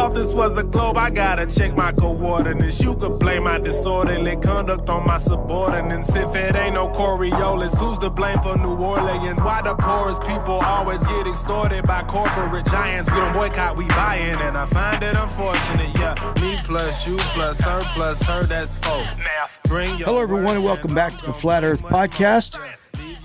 thought this was a globe, I gotta check my coordinates. You could blame my disorderly conduct on my subordinates. If it ain't no Coriolis, who's to blame for New Orleans? Why the poorest people always get extorted by corporate giants? We don't boycott, we buy in, and I find it unfortunate. Yeah, me plus you plus her, that's four. Hello, everyone, and welcome back to the Flat Earth Podcast.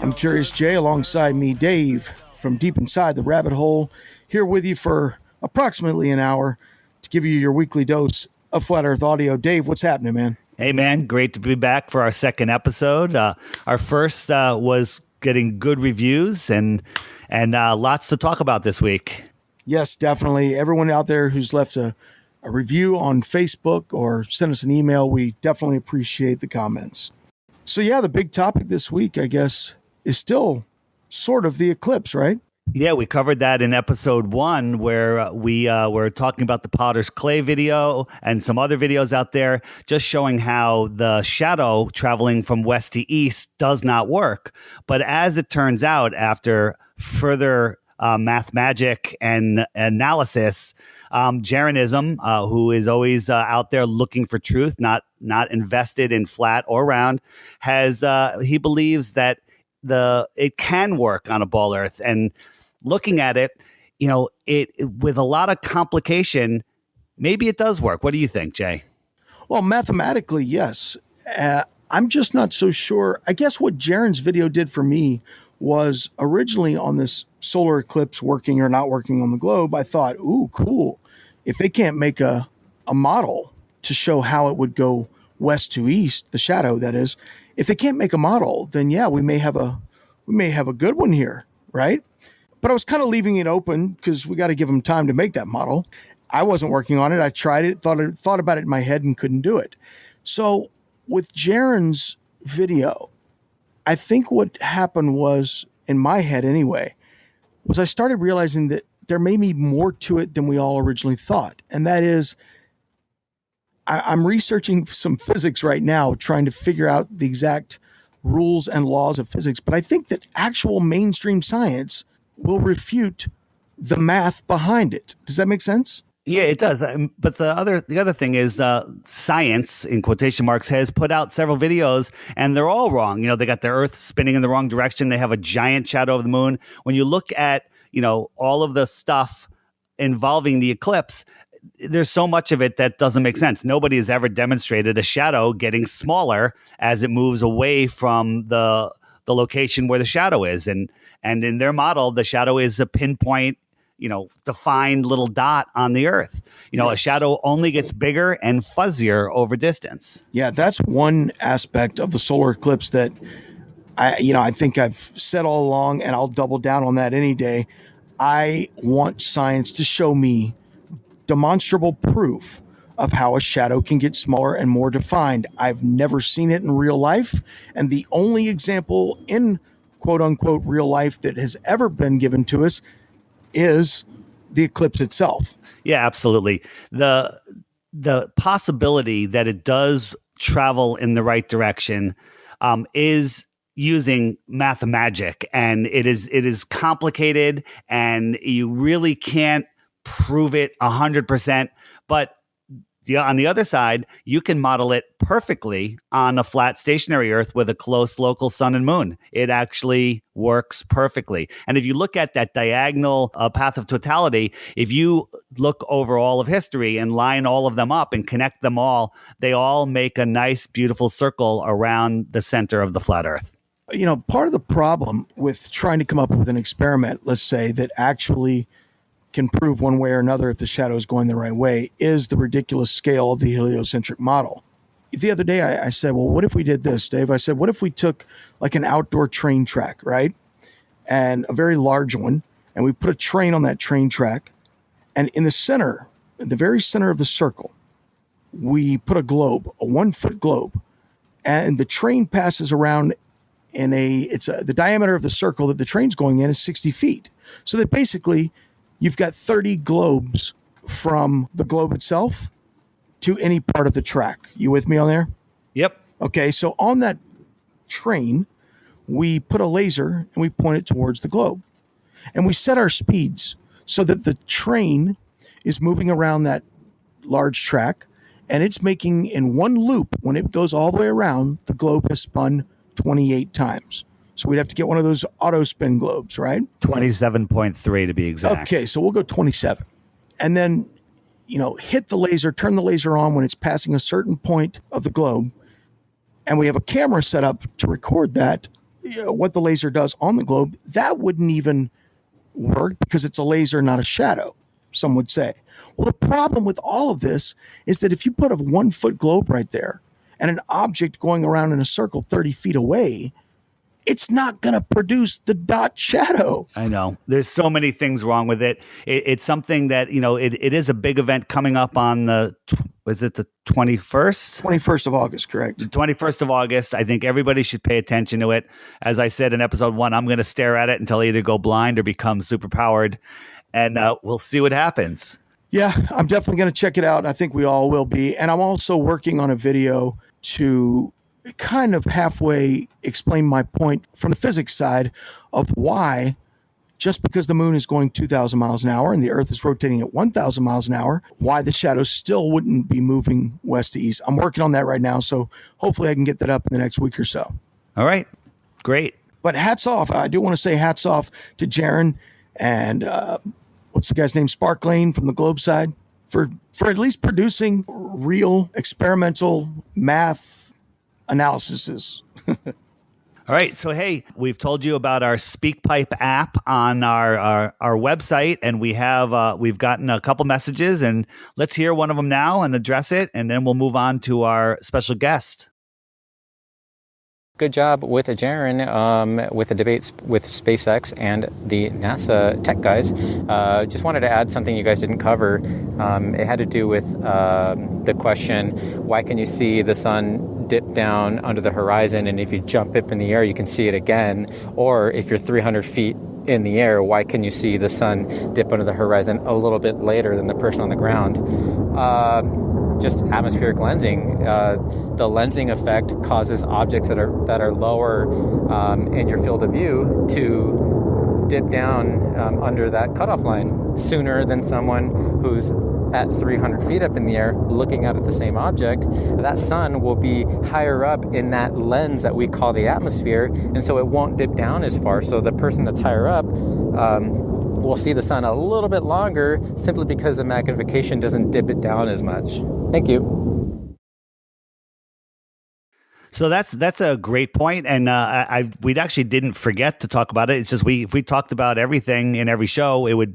I'm Curious Jay, alongside me, Dave, from deep inside the rabbit hole, here with you for approximately an hour to give you your weekly dose of Flat Earth audio. Dave, what's happening, man? Hey, man, great to be back for our second episode. Our first was getting good reviews and lots to talk about this week. Yes, definitely. Everyone out there who's left a review on Facebook or send us an email, we definitely appreciate the comments. So yeah, the big topic this week, I guess, is still sort of the eclipse, right? Yeah, we covered that in episode 1 where we were talking about the Potter's Clay video and some other videos out there just showing how the shadow traveling from west to east does not work. But as it turns out, after further math magic and analysis, Jeranism, who is always out there looking for truth, not invested in flat or round, he believes that it can work on a ball Earth. And looking at it, it with a lot of complication, maybe it does work. What do you think, Jay? Well, mathematically, yes. I'm just not so sure. I guess what Jaren's video did for me was originally on this solar eclipse working or not working on the globe, I thought, ooh, cool. If they can't make a model to show how it would go west to east, the shadow, that is, if they can't make a model, then yeah, we may have a good one here, right? But I was kind of leaving it open because we got to give them time to make that model. I wasn't working on it. I tried it, thought about it in my head and couldn't do it. So with Jaren's video, I think what happened was, in my head anyway, was I started realizing that there may be more to it than we all originally thought. And that is, I'm researching some physics right now, trying to figure out the exact rules and laws of physics. But I think that actual mainstream science will refute the math behind it. Does that make sense? Yeah, it does. But the other thing is science, in quotation marks, has put out several videos and they're all wrong. They got the Earth spinning in the wrong direction. They have a giant shadow of the moon. When you look at, all of the stuff involving the eclipse, there's so much of it that doesn't make sense. Nobody has ever demonstrated a shadow getting smaller as it moves away from the location where the shadow is. And in their model, the shadow is a pinpoint, defined little dot on the Earth. A shadow only gets bigger and fuzzier over distance. Yeah, that's one aspect of the solar eclipse that I think I've said all along, and I'll double down on that any day. I want science to show me demonstrable proof of how a shadow can get smaller and more defined. I've never seen it in real life, and the only example in quote-unquote real life that has ever been given to us is the eclipse itself. Yeah, absolutely. The possibility that it does travel in the right direction is using math magic, and it is complicated, and you really can't prove it 100%. But on the other side, you can model it perfectly on a flat stationary Earth with a close local sun and moon. It actually works perfectly. And if you look at that diagonal path of totality, if you look over all of history and line all of them up and connect them all, they all make a nice, beautiful circle around the center of the flat Earth. Part of the problem with trying to come up with an experiment, let's say, that actually can prove one way or another if the shadow is going the right way, is the ridiculous scale of the heliocentric model. The other day I said, well, what if we did this, Dave? I said, what if we took like an outdoor train track, right? And a very large one, and we put a train on that train track, and in the center, the very center of the circle, we put a globe, a 1-foot globe, and the train passes around the diameter of the circle that the train's going in is 60 feet. So that basically you've got 30 globes from the globe itself to any part of the track. You with me on there? Yep. Okay, so on that train, we put a laser and we point it towards the globe. And we set our speeds so that the train is moving around that large track, and it's making in one loop, when it goes all the way around, the globe has spun 28 times. So we'd have to get one of those auto spin globes, right? 27.3 to be exact. Okay, so we'll go 27. And then, hit the laser, turn the laser on when it's passing a certain point of the globe. And we have a camera set up to record that, what the laser does on the globe. That wouldn't even work because it's a laser, not a shadow, some would say. Well, the problem with all of this is that if you put a 1 foot globe right there and an object going around in a circle 30 feet away, it's not going to produce the dot shadow. I know. There's so many things wrong with it. It's something that, it is a big event coming up on the 21st? 21st of August, correct. The 21st of August. I think everybody should pay attention to it. As I said in episode 1, I'm going to stare at it until I either go blind or become superpowered. And we'll see what happens. Yeah, I'm definitely going to check it out. I think we all will be. And I'm also working on a video to kind of halfway explain my point from the physics side of why, just because the moon is going 2,000 miles an hour and the earth is rotating at 1,000 miles an hour, why the shadows still wouldn't be moving west to east. I'm working on that right now, so hopefully I can get that up in the next week or so. All right, great. But hats off. I do want to say hats off to Jaron and what's the guy's name? Spark Lane from the Globe side for at least producing real experimental math analyses. All right. So, hey, we've told you about our SpeakPipe app on our website, and we've gotten a couple messages, and let's hear one of them now and address it, and then we'll move on to our special guest. Good job with Jaron with the debates with SpaceX and the NASA tech guys. Just wanted to add something you guys didn't cover. It had to do with the question, why can you see the sun dip down under the horizon, and if you jump up in the air, you can see it again? Or if you're 300 feet in the air, why can you see the sun dip under the horizon a little bit later than the person on the ground? Just atmospheric lensing. The lensing effect causes objects that are lower in your field of view to dip down under that cutoff line sooner than someone who's at 300 feet up in the air looking out at the same object. That sun will be higher up in that lens that we call the atmosphere, and so it won't dip down as far. So the person that's higher up will see the sun a little bit longer simply because the magnification doesn't dip it down as much. Thank you. So that's a great point, and we actually didn't forget to talk about it. It's just if we talked about everything in every show, it would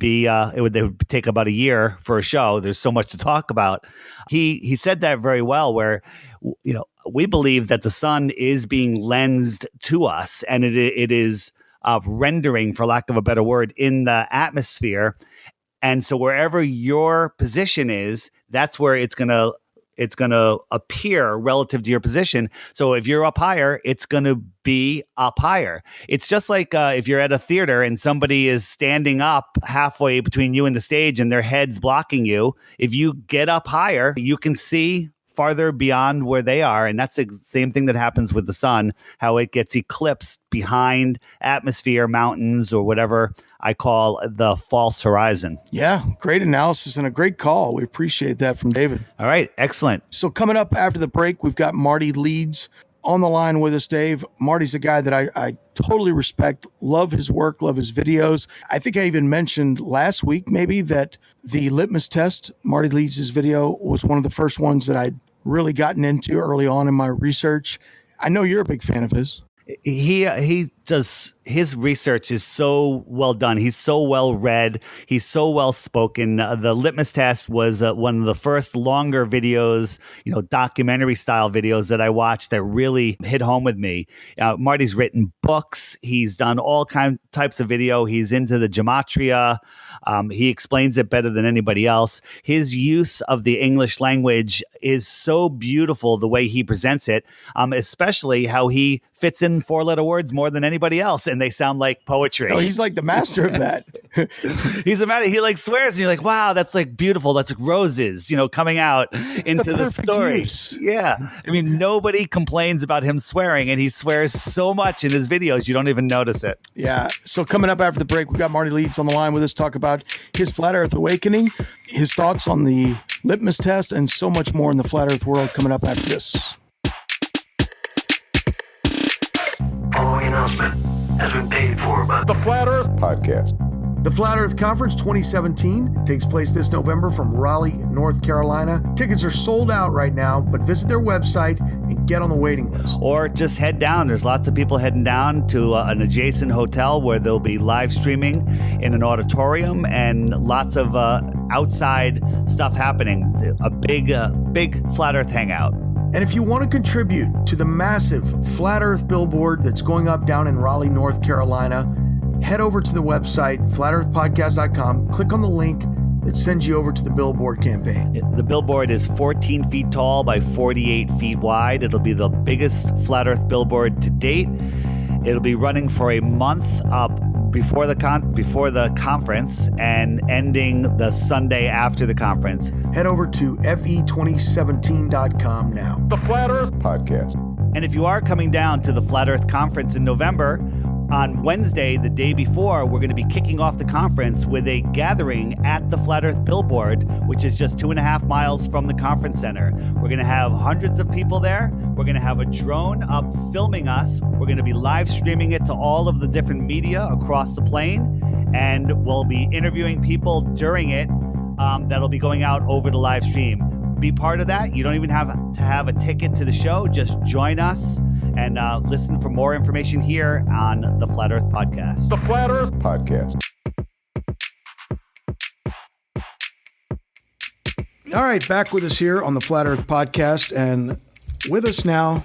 take about a year for a show. There's so much to talk about. He said that very well, where we believe that the sun is being lensed to us, and it is rendering, for lack of a better word, in the atmosphere. And so wherever your position is, that's where it's going to appear relative to your position. So if you're up higher, it's going to be up higher. It's just like if you're at a theater and somebody is standing up halfway between you and the stage and their head's blocking you. If you get up higher, you can see farther beyond where they are. And that's the same thing that happens with the sun, how it gets eclipsed behind atmosphere, mountains, or whatever I call the false horizon. Yeah, great analysis and a great call. We appreciate that from David. All right, excellent. So coming up after the break, we've got Marty Leeds on the line with us, Dave. Marty's a guy that I totally respect, love his work, love his videos. I think I even mentioned last week maybe that the litmus test, Marty Leeds' video, was one of the first ones that I'd really gotten into early on in my research. I know you're a big fan of his. He does, his research is so well done. He's so well read. He's so well spoken. The litmus test was one of the first longer videos, documentary style videos that I watched that really hit home with me. Marty's written books. He's done all types of video. He's into the gematria. He explains it better than anybody else. His use of the English language is so beautiful, the way he presents it, especially how he fits in 4-letter words more than anybody else. and they sound like poetry. Oh, he's like the master of that. He's a man. He like swears, and you're like, wow, that's like beautiful. That's like roses, coming out into the story. Use. Yeah. I mean, nobody complains about him swearing, and he swears so much in his videos, you don't even notice it. Yeah. So coming up after the break, we got Marty Leeds on the line with us, talk about his Flat Earth awakening, his thoughts on the litmus test, and so much more in the Flat Earth world coming up after this. Following announcement has been paid for by The Flat Earth Podcast. The Flat Earth Conference 2017 takes place this November from Raleigh, North Carolina. Tickets are sold out right now, but visit their website and get on the waiting list. Or just head down. There's lots of people heading down to an adjacent hotel where they'll be live streaming in an auditorium and lots of outside stuff happening. A big Flat Earth hangout. And if you want to contribute to the massive Flat Earth billboard that's going up down in Raleigh, North Carolina, head over to the website, flatearthpodcast.com, click on the link that sends you over to the billboard campaign. The billboard is 14 feet tall by 48 feet wide. It'll be the biggest Flat Earth billboard to date. It'll be running for a month before the conference and ending the Sunday after the conference. Head over to fe2017.com now. The Flat Earth Podcast. And if you are coming down to the Flat Earth Conference in November, on Wednesday, the day before, we're going to be kicking off the conference with a gathering at the Flat Earth Billboard, which is just 2.5 miles from the conference center. We're going to have hundreds of people there. We're going to have a drone up filming us. We're going to be live streaming it to all of the different media across the plane, and we'll be interviewing people during it that'll be going out over the live stream. Be part of that. You don't even have to have a ticket to the show. Just join us and listen for more information here on the Flat Earth Podcast. The Flat Earth Podcast. All right, back with us here on the Flat Earth Podcast, and with us now,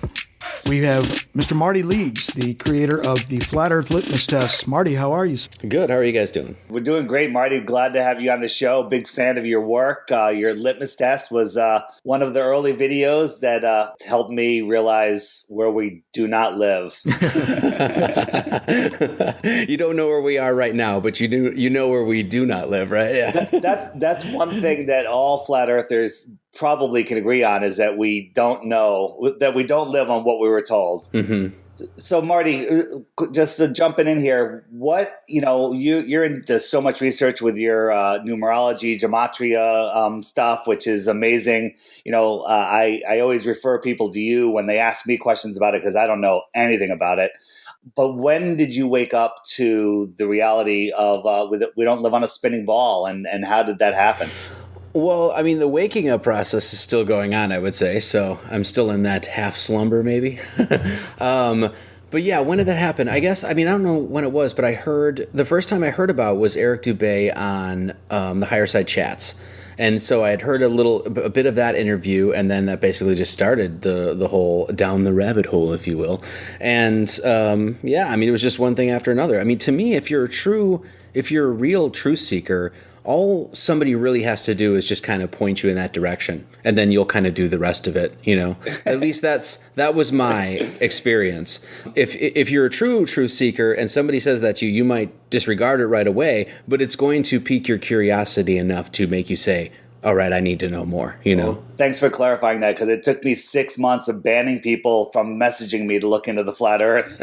we have Mr. Marty Leeds, the creator of the Flat Earth Litmus Test. Marty, how are you? Good. How are you guys doing? We're doing great, Marty. Glad to have you on the show. Big fan of your work. Your litmus test was one of the early videos that helped me realize where we do not live. You don't know where we are right now, but you know where we do not live, right? Yeah. That's one thing that all flat earthers probably can agree on, is that we don't live on what we were told. Mm-hmm. So Marty, just jumping in here, you're into so much research with your numerology, gematria stuff, which is amazing. I always refer people to you when they ask me questions about it because I don't know anything about it. But when did you wake up to the reality of we don't live on a spinning ball, and how did that happen? Well, I mean, the waking up process is still going on, I would say. So I'm still in that half slumber, maybe. But yeah, when did that happen? I guess, I don't know when it was, but the first time I heard about was Eric Dubay on the Higher Side Chats. And so I had heard a bit of that interview, and then that basically just started the whole down the rabbit hole, if you will. And it was just one thing after another. To me, if you're a real truth seeker, all somebody really has to do is just kind of point you in that direction, and then you'll kind of do the rest of it, At least that was my experience. If you're a true truth seeker and somebody says that to you, you might disregard it right away, but it's going to pique your curiosity enough to make you say, all right, I need to know more, Well, thanks for clarifying that, because it took me 6 months of banning people from messaging me to look into the flat earth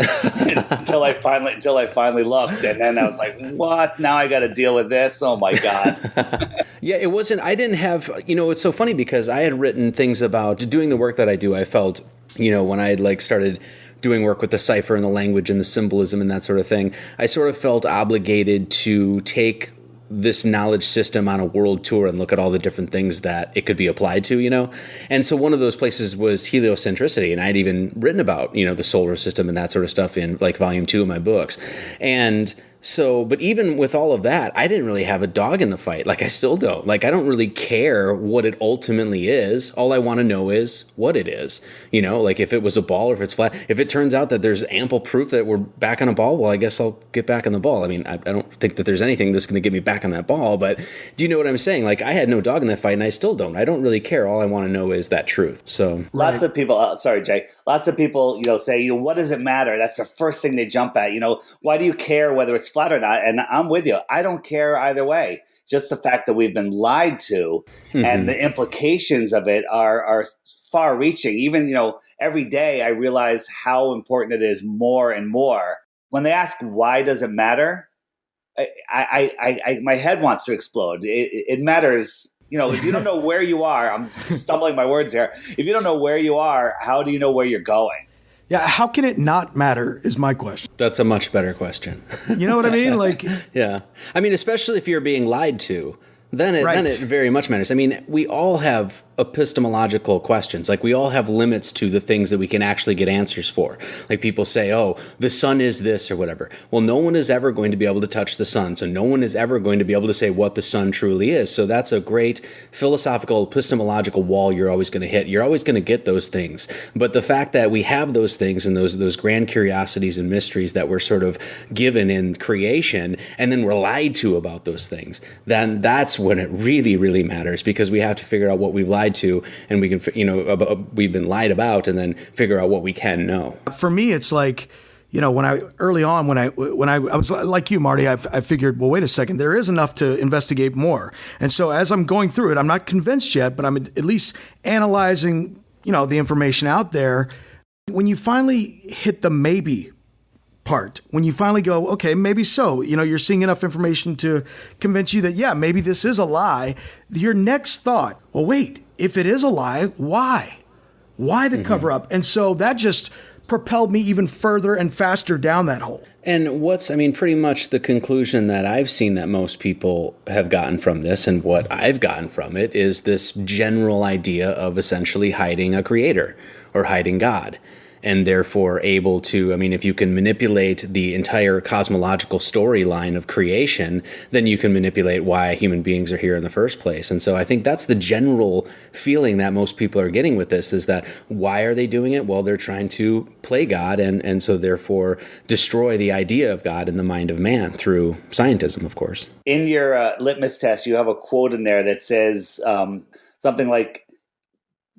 until I finally looked. And then I was like, what? Now I got to deal with this? Oh, my God. Yeah, it wasn't, I didn't have, it's so funny because I had written things about doing the work that I do. I felt, when I had started doing work with the cipher and the language and the symbolism and that sort of thing, I sort of felt obligated to take this knowledge system on a world tour and look at all the different things that it could be applied to, And so one of those places was heliocentricity. And I'd even written about, the solar system and that sort of stuff in volume 2 of my books. And So, but even with all of that, I didn't really have a dog in the fight. Like, I still don't. Like, I don't really care what it ultimately is. All I want to know is what it is. You know, like if it was a ball or if it's flat. If it turns out that there's ample proof that we're back on a ball, well, I guess I'll get back on the ball. I mean, I don't think that there's anything that's going to get me back on that ball. But do you know what I'm saying? Like, I had no dog in that fight, and I still don't. I don't really care. All I want to know is that truth. So lots of people, sorry, Jay. Lots of people, say, what does it matter? That's the first thing they jump at. Why do you care whether it's flat or not? And I'm with you. I don't care either way. Just the fact that we've been lied to and the implications of it are far reaching. Even, every day I realize how important it is more and more. When they ask, why does it matter? I my head wants to explode. It matters. If you don't know where you are, I'm stumbling my words here. If you don't know where you are, how do you know where you're going? Yeah, how can it not matter is my question. that's a much better question. You know what I mean? Like, Yeah. I mean, especially if you're being lied to, then it very much matters. I mean, we all have epistemological questions. Like, we all have limits to the things that we can actually get answers for. Like, people say, oh, the sun is this or whatever. Well, no one is ever going to be able to touch the sun. So no one is ever going to be able to say what the sun truly is. So that's a great philosophical, epistemological wall you're always going to hit. You're always going to get those things. But the fact that we have those things and those grand curiosities and mysteries that we're sort of given in creation, and then we're lied to about those things, then that's when it really, really matters, because we have to figure out what we've lied to, and we can, we've been lied about, and then figure out what we can know. for me, it's like, when I was like you, Marty, I figured, well, wait a second, there is enough to investigate more. And so as I'm going through it, I'm not convinced yet, but I'm at least analyzing, the information out there. When you finally hit the maybe part, when you finally go, okay, maybe so, you're seeing enough information to convince you that, yeah, maybe this is a lie. Your next thought, well, wait, if it is a lie, why? Why the cover up? And so that just propelled me even further and faster down that hole. And pretty much the conclusion that I've seen that most people have gotten from this, and what I've gotten from it, is this general idea of essentially hiding a creator or hiding God. And therefore able to, if you can manipulate the entire cosmological storyline of creation, then you can manipulate why human beings are here in the first place. And so I think that's the general feeling that most people are getting with this, is that why are they doing it? Well, they're trying to play God, and so therefore destroy the idea of God in the mind of man through scientism, of course. In your litmus test, you have a quote in there that says something like,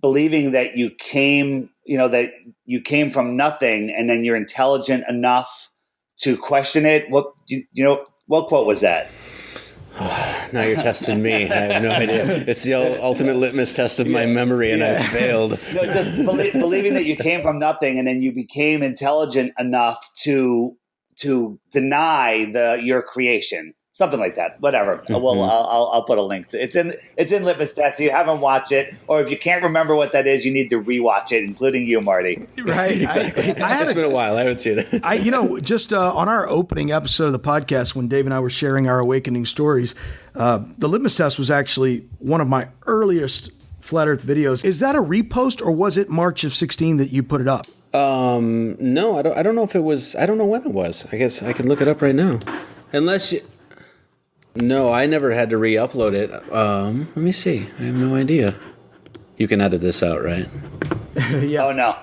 believing that you came from nothing, and then you're intelligent enough to question it. What quote was that? Now you're testing me. I have no idea. It's the ultimate litmus test of my memory, and I failed. Just believing that you came from nothing, and then you became intelligent enough to deny your creation. Something like that. Whatever. Well, I'll put a link. It's in Litmus Test. So you haven't watched it, or if you can't remember what that is, you need to rewatch it, including you, Marty. Right. Exactly. It's been a while. I haven't seen it. Just on our opening episode of the podcast, when Dave and I were sharing our awakening stories, the Litmus Test was actually one of my earliest Flat Earth videos. Is that a repost, or was it March of 2016 that you put it up? No, I don't know if it was. I don't know when it was. I guess I can look it up right now. Unless you... No, I never had to re-upload it. Let me see. I have no idea. You can edit this out, right? Yeah. Oh, no.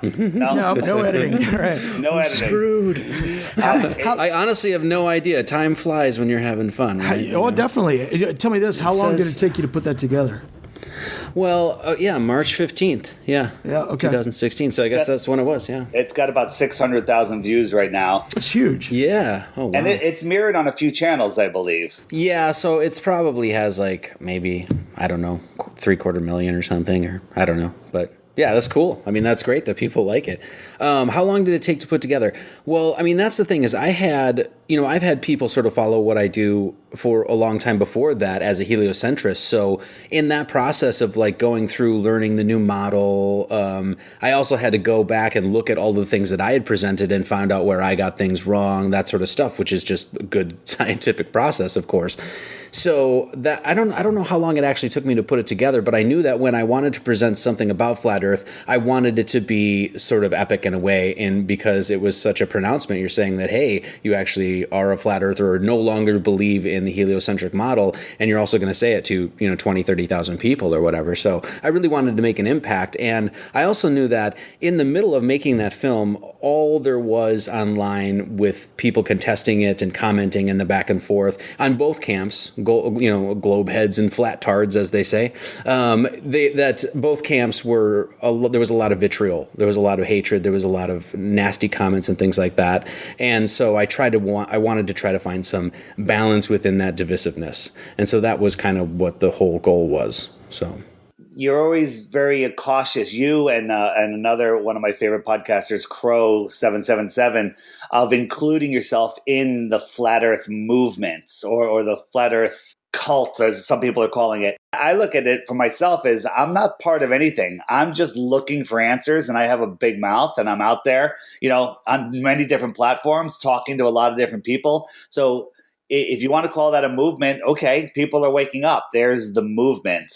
No editing. Right. No editing. Screwed. I honestly have no idea. Time flies when you're having fun, right? Definitely. Tell me this. How long did it take you to put that together? Well, March 15th. Yeah. Yeah, okay. 2016. So I guess that's when it was, yeah. It's got about 600,000 views right now. It's huge. Yeah. Oh, wow. And it's mirrored on a few channels, I believe. Yeah, so it's probably has maybe, I don't know, 750,000 or something, or I don't know. But yeah, that's cool. That's great that people like it. How long did it take to put together? Well, that's the thing is I've had people sort of follow what I do for a long time before that as a heliocentrist. So in that process of going through learning the new model, I also had to go back and look at all the things that I had presented and found out where I got things wrong, that sort of stuff, which is just a good scientific process, of course. So that I don't know how long it actually took me to put it together, but I knew that when I wanted to present something about flat Earth, I wanted it to be sort of epic in a way, and because it was such a pronouncement, you're saying that, hey, you actually are a flat earther or no longer believe in the heliocentric model, and you're also going to say it to 20, 30,000 people or whatever. So I really wanted to make an impact, and I also knew that in the middle of making that film, all there was online with people contesting it and commenting and the back and forth on both camps, globe heads and flat tards, as they say, that both camps were, there was a lot of vitriol, there was a lot of hatred, there was a lot of nasty comments and things like that. And so I wanted to try to find some balance within that divisiveness. And so that was kind of what the whole goal was. So you're always very cautious. You and another one of my favorite podcasters, Crow777, of including yourself in the flat Earth movement or the flat Earth cult, as some people are calling it. I look at it for myself as I'm not part of anything. I'm just looking for answers, and I have a big mouth, and I'm out there, on many different platforms, talking to a lot of different people. So if you want to call that a movement, okay, people are waking up. There's the movement.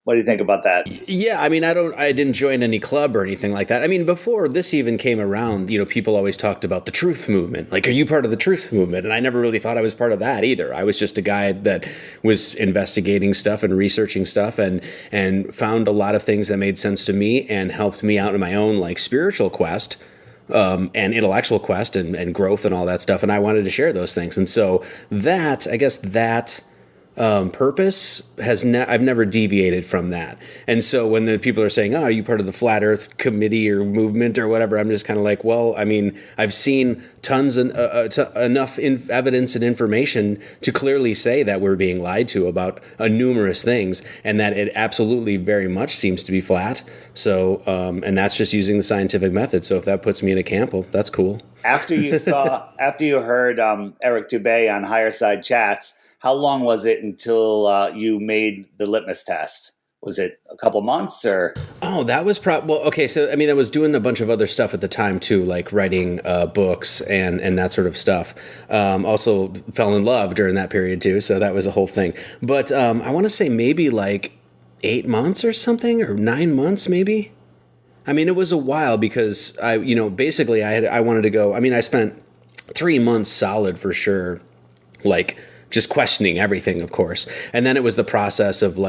What do you think about that? Yeah, I mean, I didn't join any club or anything like that. I mean, before this even came around, people always talked about the truth movement. Like, are you part of the truth movement? And I never really thought I was part of that either. I was just a guy that was investigating stuff and researching stuff and found a lot of things that made sense to me and helped me out in my own spiritual quest. And intellectual quest and growth and all that stuff. And I wanted to share those things. And so that purpose I've never deviated from that. And so when the people are saying, oh, are you part of the flat Earth committee or movement or whatever, I'm just kind of like, well, I mean, I've seen tons and enough evidence and information to clearly say that we're being lied to about numerous things, and that it absolutely very much seems to be flat. So, and that's just using the scientific method. So if that puts me in a camp, well, that's cool. After you heard Eric Dubay on Higher Side Chats, how long was it until you made the litmus test? Was it a couple months or? Oh, that was well, okay. So, I mean, I was doing a bunch of other stuff at the time too, like writing books and that sort of stuff. Also fell in love during that period too. So that was a whole thing. But I want to say maybe 8 months or something, or 9 months maybe. I mean, it was a while because I wanted to go. I mean, I spent 3 months solid for sure, just questioning everything, of course. And then it was the process of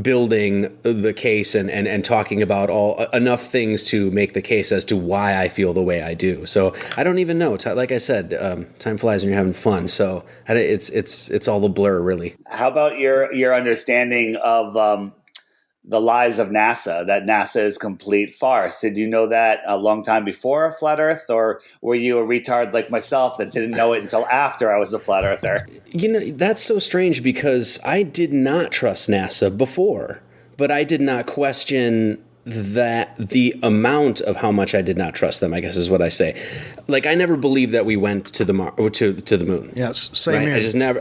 building the case and talking about enough things to make the case as to why I feel the way I do. So I don't even know. Like I said, time flies when you're having fun. So it's all a blur, really. How about your understanding of the lies of NASA, that NASA is complete farce? Did you know that a long time before Flat Earth, or were you a retard like myself that didn't know it until after I was a flat earther? That's so strange because I did not trust NASA before, but I did not question that the amount of how much I did not trust them, I guess is what I say. I never believed that we went to the to the moon. Yes, same right? here. I just never.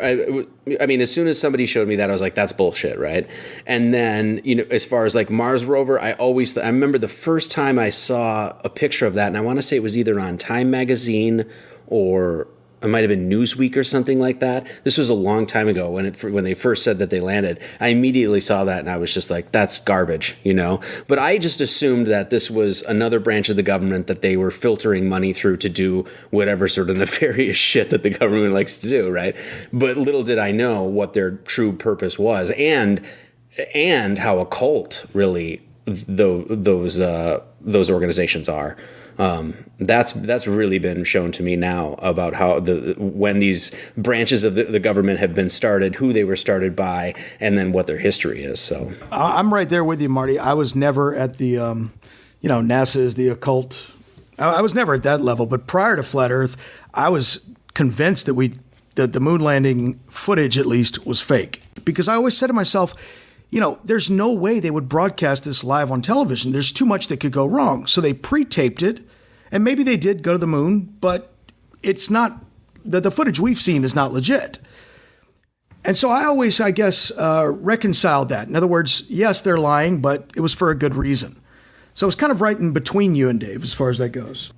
I mean, as soon as somebody showed me that, I was like, "That's bullshit," right? And then, as far as Mars rover, I remember the first time I saw a picture of that, and I want to say it was either on Time magazine or it might have been Newsweek or something like that. This was a long time ago when they first said that they landed. I immediately saw that and I was just like, that's garbage, But I just assumed that this was another branch of the government that they were filtering money through to do whatever sort of nefarious shit that the government likes to do, right? But little did I know what their true purpose was and how occult really those organizations are. That's really been shown to me now about how when these branches of the government have been started, who they were started by, and then what their history is. So I'm right there with you, Marty. I was never at the, NASA is the occult. I was never at that level. But prior to Flat Earth, I was convinced that the moon landing footage, at least, was fake. Because I always said to myself, there's no way they would broadcast this live on television. There's too much that could go wrong. So they pre-taped it, and maybe they did go to the moon, but it's not, the footage we've seen is not legit. And so I always, I guess, reconciled that. In other words, yes, they're lying, but it was for a good reason. So it's kind of right in between you and Dave as far as that goes.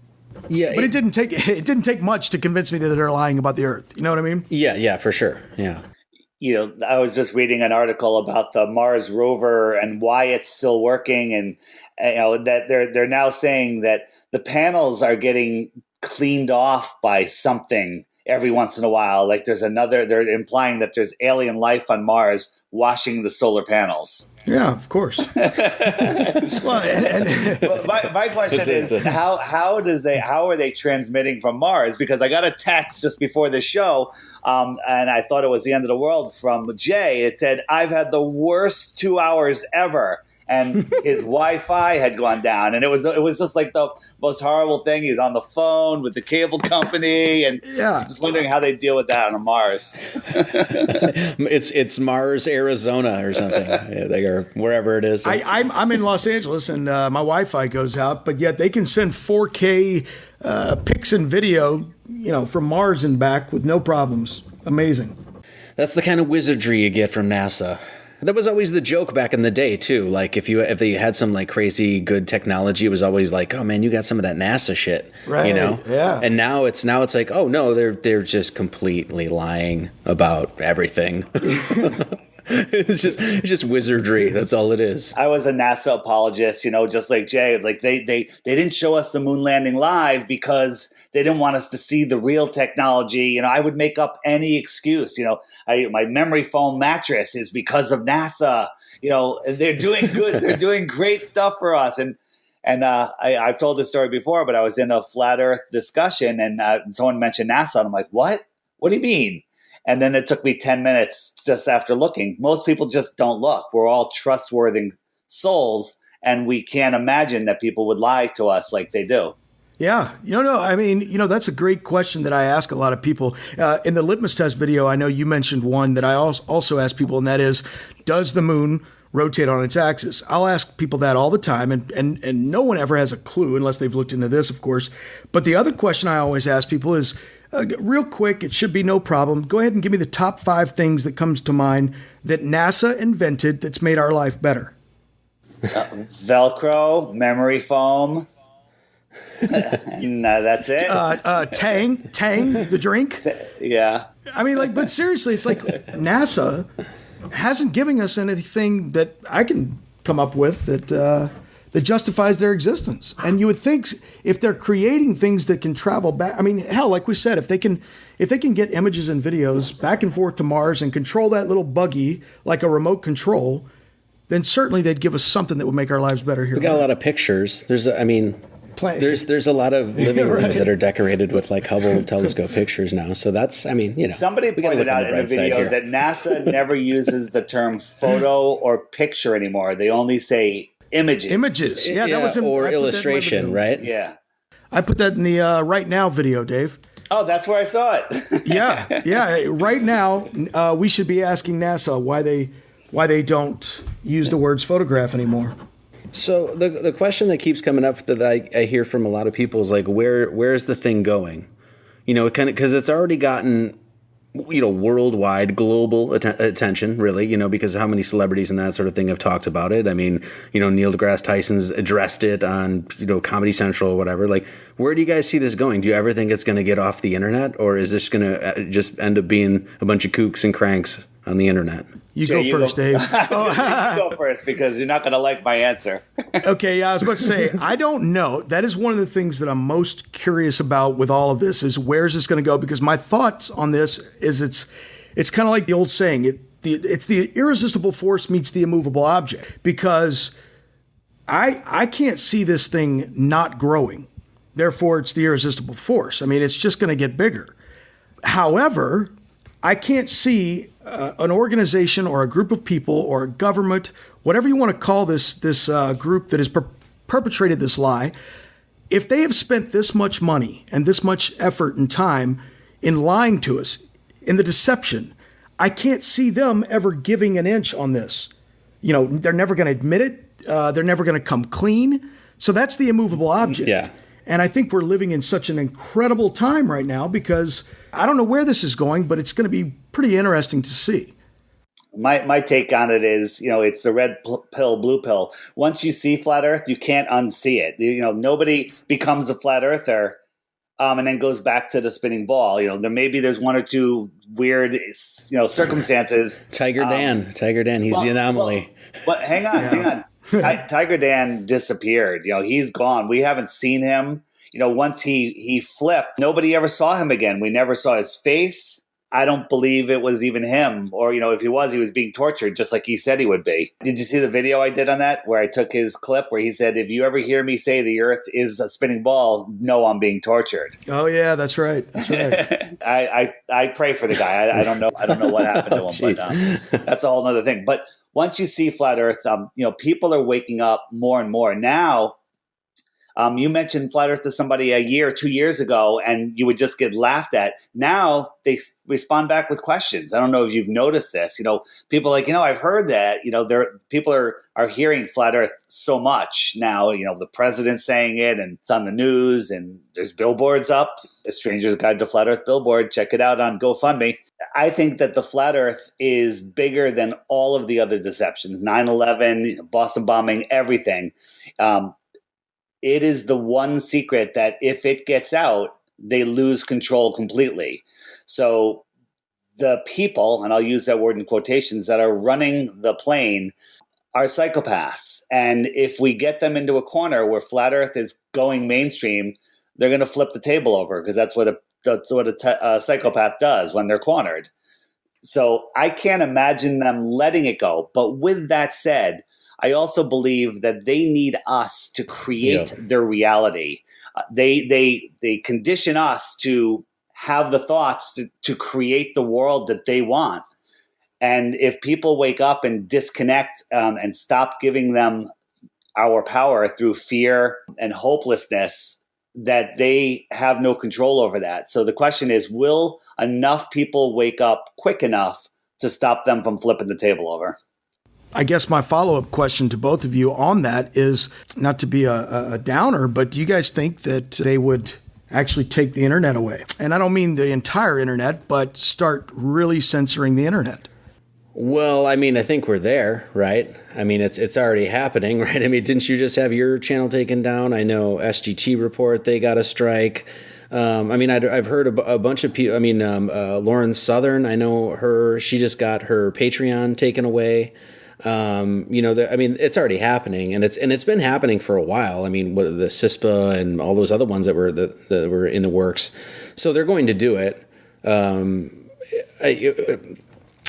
Yeah, but it didn't take much to convince me that they're lying about the Earth. You know what I mean? Yeah, for sure. Yeah. I was just reading an article about the Mars rover and why it's still working, and that they're now saying that the panels are getting cleaned off by something every once in a while. Like they're implying that there's alien life on Mars washing the solar panels. Yeah, of course. Well, my question is how are they transmitting from Mars? Because I got a text just before the show, and I thought it was the end of the world from Jay. It said, "I've had the worst 2 hours ever." And his Wi-Fi had gone down, and it was just like the most horrible thing. He was on the phone with the cable company, and just wondering how they deal with that on Mars. It's Mars, Arizona, or something. They are wherever it is. I'm in Los Angeles, and my Wi-Fi goes out, but yet they can send 4K pics and video, from Mars and back with no problems. Amazing. That's the kind of wizardry you get from NASA. That was always the joke back in the day too. Like if they had some like crazy good technology, it was always like, oh man, you got some of that NASA shit, right? Yeah. And now it's like, oh no, they're just completely lying about everything. It's just wizardry. That's all it is. I was a NASA apologist, just like Jay. Like they didn't show us the moon landing live because they didn't want us to see the real technology. I would make up any excuse. My memory foam mattress is because of NASA. They're doing good. They're doing great stuff for us. And I've told this story before, but I was in a flat Earth discussion, and someone mentioned NASA, and I'm like, what? What do you mean? And then it took me 10 minutes just after looking. Most people just don't look. We're all trustworthy souls, and we can't imagine that people would lie to us like they do. Yeah. That's a great question that I ask a lot of people. In the litmus test video, I know you mentioned one that I also ask people, and that is, does the moon rotate on its axis? I'll ask people that all the time, and no one ever has a clue unless they've looked into this, of course. But the other question I always ask people is, real quick, it should be no problem. Go ahead and give me the top 5 things that comes to mind that NASA invented that's made our life better. Velcro, memory foam. No, that's it. Tang, the drink. Yeah. But seriously, it's like NASA hasn't given us anything that I can come up with that justifies their existence. And you would think if they're creating things that can travel back, hell, like we said, if they can get images and videos back and forth to Mars and control that little buggy like a remote control, then certainly they'd give us something that would make our lives better here. We got a lot of pictures. There's a lot of living rooms that are decorated with like Hubble telescope pictures now. So that's, Somebody pointed out in a video that NASA never uses the term photo or picture anymore. They only say images. Yeah, that was or illustration, right? Yeah. I put that in the Right Now video, Dave. Oh, that's where I saw it. Yeah. Right now, we should be asking NASA why they don't use the words photograph anymore. So the question that keeps coming up that I hear from a lot of people is like, where's the thing going? Because it's already gotten worldwide, global attention, really, because how many celebrities and that sort of thing have talked about it. Neil deGrasse Tyson's addressed it on, Comedy Central or whatever. Like, where do you guys see this going? Do you ever think it's going to get off the internet, or is this going to just end up being a bunch of kooks and cranks on the internet? Jay, go first, Dave. You go first, because you're not going to like my answer. Okay, I was about to say, I don't know. That is one of the things that I'm most curious about with all of this is where's this going to go? Because my thoughts on this is it's kind of like the old saying, it's the irresistible force meets the immovable object. Because I can't see this thing not growing. Therefore, it's the irresistible force. It's just going to get bigger. However, I can't see an organization or a group of people or a government, whatever you want to call this group that has perpetrated this lie, if they have spent this much money and this much effort and time in lying to us, in the deception, I can't see them ever giving an inch on this. They're never going to admit it. They're never going to come clean. So that's the immovable object. Yeah. And I think we're living in such an incredible time right now because I don't know where this is going, but it's going to be pretty interesting to see. My take on it is, it's the red pill, blue pill. Once you see flat Earth, you can't unsee it. Nobody becomes a flat earther and then goes back to the spinning ball. There's one or two weird, circumstances. Tiger Dan, he's the anomaly. But hang on. Tiger Dan disappeared. He's gone. We haven't seen him. Once he flipped, nobody ever saw him again. We never saw his face. I don't believe it was even him, or, if he was being tortured just like he said he would be. Did you see the video I did on that where I took his clip where he said, if you ever hear me say the earth is a spinning ball, no, I'm being tortured. Oh yeah, that's right. That's right. I pray for the guy. I don't know what happened to him, but that's a whole other thing. But once you see flat earth, people are waking up more and more. Now, you mentioned flat earth to somebody a year or 2 years ago, and you would just get laughed at. Now they respond back with questions. I don't know if you've noticed this. People are like, I've heard that. People are hearing flat earth so much now. The president's saying it, and it's on the news, and there's billboards up. A Stranger's Guide to Flat Earth billboard. Check it out on GoFundMe. I think that the flat earth is bigger than all of the other deceptions. 9/11, Boston bombing, everything. It is the one secret that if it gets out, they lose control completely. So the people, and I'll use that word in quotations, that are running the plane are psychopaths. And if we get them into a corner where flat earth is going mainstream, they're going to flip the table over, because that's what a psychopath does when they're cornered. So I can't imagine them letting it go. But with that said, I also believe that they need us to create their reality. They condition us to have the thoughts to create the world that they want. And if people wake up and disconnect and stop giving them our power through fear and hopelessness, that they have no control over that. So the question is, will enough people wake up quick enough to stop them from flipping the table over? I guess my follow-up question to both of you on that is, not to be a downer, but do you guys think that they would actually take the internet away? And I don't mean the entire internet, but start really censoring the internet. Well, I think we're there, right? It's already happening, right? Didn't you just have your channel taken down? I know SGT report, they got a strike. I've heard a bunch of people. Lauren Southern, I know her. She just got her Patreon taken away. It's already happening, and it's been happening for a while. What the CISPA and all those other ones that were in the works. So they're going to do it.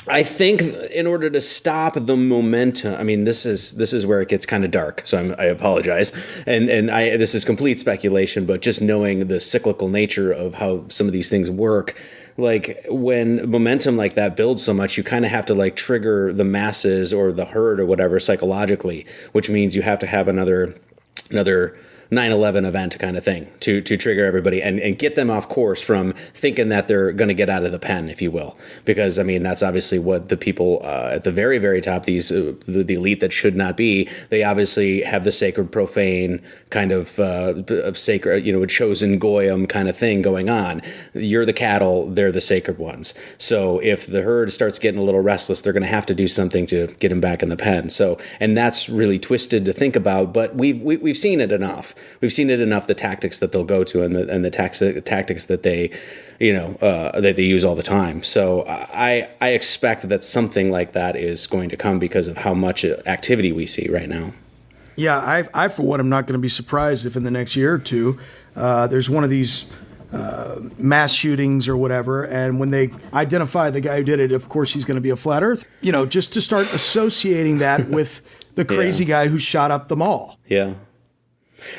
I think in order to stop the momentum, this is where it gets kind of dark. So I apologize, and this is complete speculation, but just knowing the cyclical nature of how some of these things work. Like when momentum like that builds so much, you kind of have to like trigger the masses or the herd or whatever psychologically, which means you have to have another 9/11 event kind of thing to trigger everybody and get them off course from thinking that they're going to get out of the pen, if you will. Because, that's obviously what the people at the very, very top, the elite that should not be, they obviously have the sacred profane kind of sacred, chosen goyim kind of thing going on. You're the cattle, they're the sacred ones. So if the herd starts getting a little restless, they're going to have to do something to get them back in the pen. So, and that's really twisted to think about, but we've seen it enough. We've seen it enough, the tactics that they'll go to and the tactics that they, that they use all the time. So I expect that something like that is going to come because of how much activity we see right now. Yeah, I for one, am not going to be surprised if in the next year or two, there's one of these mass shootings or whatever, and when they identify the guy who did it, of course he's going to be a flat earth, just to start associating that with the crazy guy who shot up the mall. Yeah.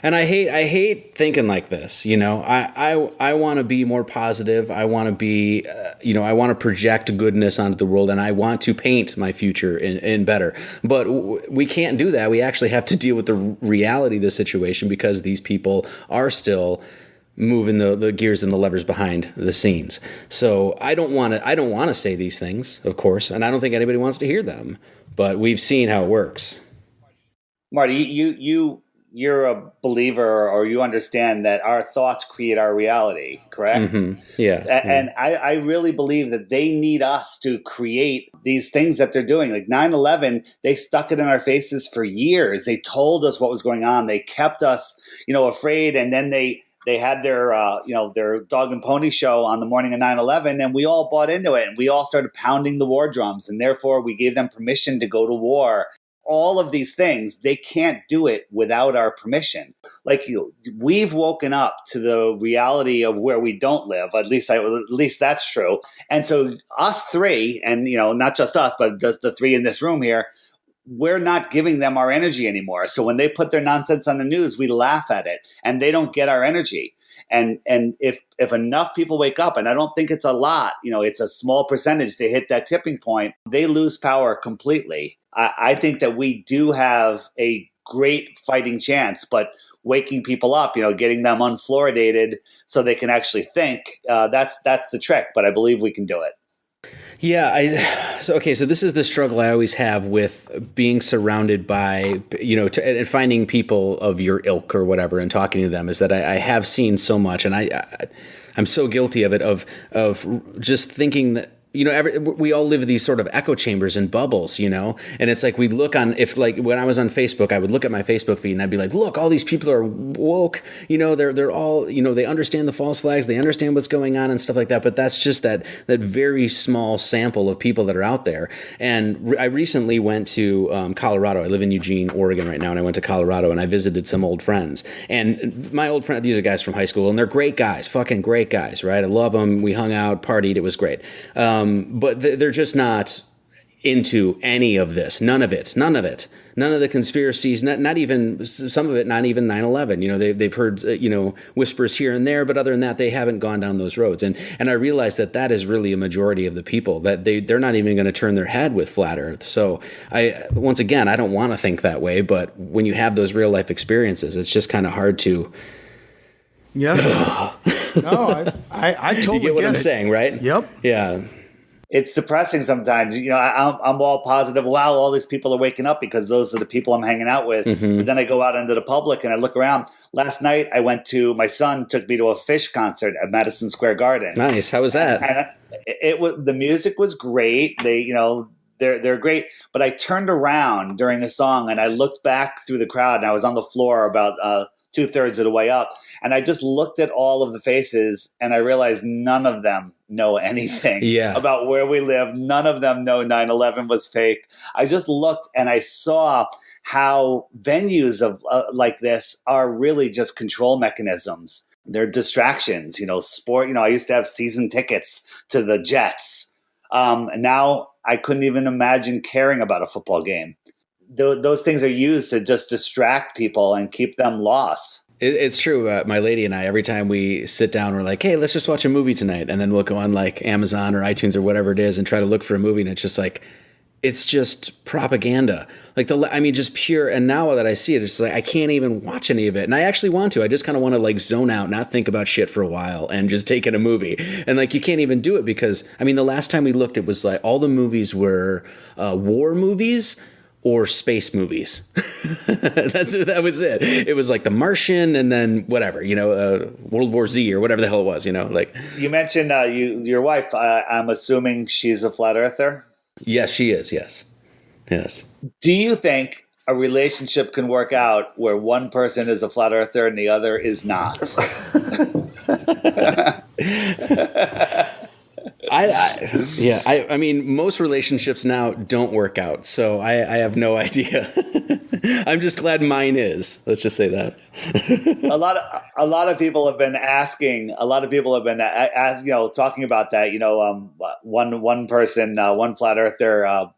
And I hate thinking like this, I want to be more positive. I want to be, I want to project goodness onto the world, and I want to paint my future in better. But we can't do that. We actually have to deal with the reality of the situation because these people are still moving the gears and the levers behind the scenes. So I don't want to say these things, of course, and I don't think anybody wants to hear them. But we've seen how it works. Marty, you're a believer, or you understand that our thoughts create our reality, correct? Mm-hmm. Yeah. And I really believe that they need us to create these things that they're doing. Like 9/11, they stuck it in our faces for years. They told us what was going on. They kept us, afraid. And then they they had their their dog and pony show on the morning of 9/11, and we all bought into it, and we all started pounding the war drums, and therefore we gave them permission to go to war. All of these things, they can't do it without our permission. We've woken up to the reality of where we don't live. At least that's true. And so us three, and not just us, but the three in this room here, we're not giving them our energy anymore. So when they put their nonsense on the news, we laugh at it, and they don't get our energy. And if enough people wake up, and I don't think it's a lot, it's a small percentage to hit that tipping point, they lose power completely. I think that we do have a great fighting chance, but waking people up, getting them unfluoridated so they can actually think, that's the trick. But I believe we can do it. Yeah, so this is the struggle I always have with being surrounded by, and finding people of your ilk or whatever and talking to them, is that I have seen so much, and I'm so guilty of it, of just thinking that, we all live in these sort of echo chambers and bubbles, and it's like we look on, when I was on Facebook, I would look at my Facebook feed and I'd be like, look, all these people are woke, they're all, they understand the false flags, they understand what's going on and stuff like that. But that's just that very small sample of people that are out there. And I recently went to Colorado. I live in Eugene, Oregon right now, and I went to Colorado and I visited some old friends. And my old friend, these are guys from high school, and they're great guys, fucking great guys, right? I love them. We hung out, partied. It was great. But they're just not into any of this. None of it. None of the conspiracies, not even some of it, not even 9/11. They've heard, whispers here and there, but other than that, they haven't gone down those roads. And I realize that is really a majority of the people, that they're not even going to turn their head with flat Earth. So once again, I don't want to think that way, but when you have those real life experiences, it's just kind of hard to. Yeah. No, I totally you get what I'm it. saying, right? Yep. Yeah. It's depressing sometimes. I'm all positive. Wow, all these people are waking up because those are the people I'm hanging out with. Mm-hmm. But then I go out into the public and I look around. Last night my son took me to a Fish concert at Madison Square Garden. Nice. How was that? And the music was great. They're great. But I turned around during a song and I looked back through the crowd, and I was on the floor about 2/3 of the way up. And I just looked at all of the faces and I realized none of them know anything about where we live. None of them know 9/11 was fake. I just looked and I saw how venues of like this are really just control mechanisms. They're distractions, sport. I used to have season tickets to the Jets. And now I couldn't even imagine caring about a football game. Those things are used to just distract people and keep them lost. It's true. My lady and I, every time we sit down, we're like, hey, let's just watch a movie tonight. And then we'll go on like Amazon or iTunes or whatever it is and try to look for a movie. And it's just like, it's just propaganda. Just pure. And now that I see it, it's just like, I can't even watch any of it. And I actually want to. I just kind of want to like zone out, not think about shit for a while and just take in a movie. And you can't even do it because, the last time we looked, it was like all the movies were war movies or space movies. That was it. It was like The Martian and then whatever, World War Z or whatever the hell it was, You mentioned your wife. I'm assuming she's a flat earther? Yes, she is. Yes. Do you think a relationship can work out where one person is a flat earther and the other is not? Most relationships now don't work out, so I have no idea. I'm just glad mine is. Let's just say that. a lot of people have been asking. A lot of people have been talking about that. One person, one flat earther,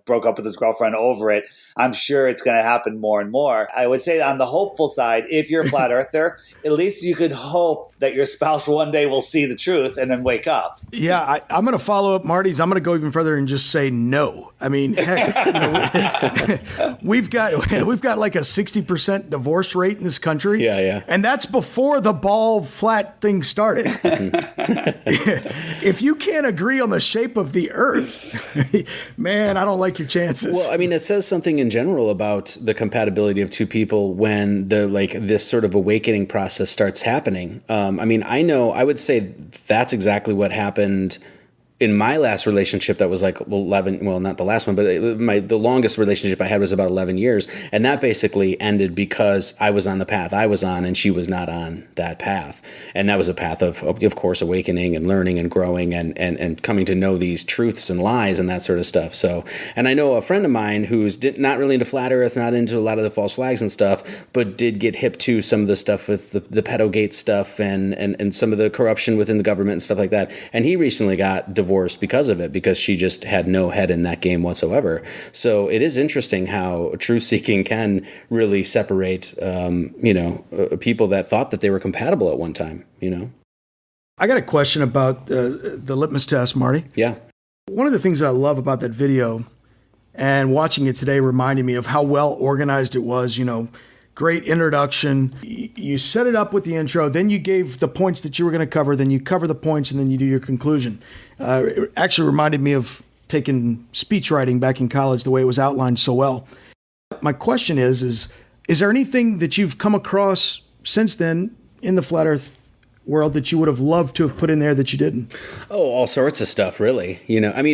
broke up with his girlfriend over it. I'm sure it's going to happen more and more. I would say on the hopeful side, if you're a flat earther, at least you could hope that your spouse one day will see the truth and then wake up. Yeah, I'm going to follow up Marty's. I'm going to go even further and just say no. Heck, we've got like a 60% divorce rate in this country. Yeah. And that's before the ball flat thing started. If you can't agree on the shape of the earth, man, I don't like your chances. Well, it says something in general about the compatibility of two people when this sort of awakening process starts happening. I would say that's exactly what happened in my last relationship that was like 11, well, not the last one, but the longest relationship I had was about 11 years. And that basically ended because I was on the path I was on and she was not on that path. And that was a path of course, awakening and learning and growing and coming to know these truths and lies and that sort of stuff. So, and I know a friend of mine who's not really into flat earth, not into a lot of the false flags and stuff, but did get hip to some of the stuff with the pedogate stuff and some of the corruption within the government and stuff like that. And he recently got divorced because of it, because she just had no head in that game whatsoever. So it is interesting how truth seeking can really separate, people that thought that they were compatible at one time, I got a question about the litmus test, Marty. Yeah. One of the things that I love about that video and watching it today reminded me of how well organized it was, great introduction. You set it up with the intro, then you gave the points that you were going to cover, then you cover the points, and then you do your conclusion. It actually reminded me of taking speech writing back in college, the way it was outlined so well. My question is there anything that you've come across since then in the flat earth world that you would have loved to have put in there that you didn't? Oh, all sorts of stuff, really.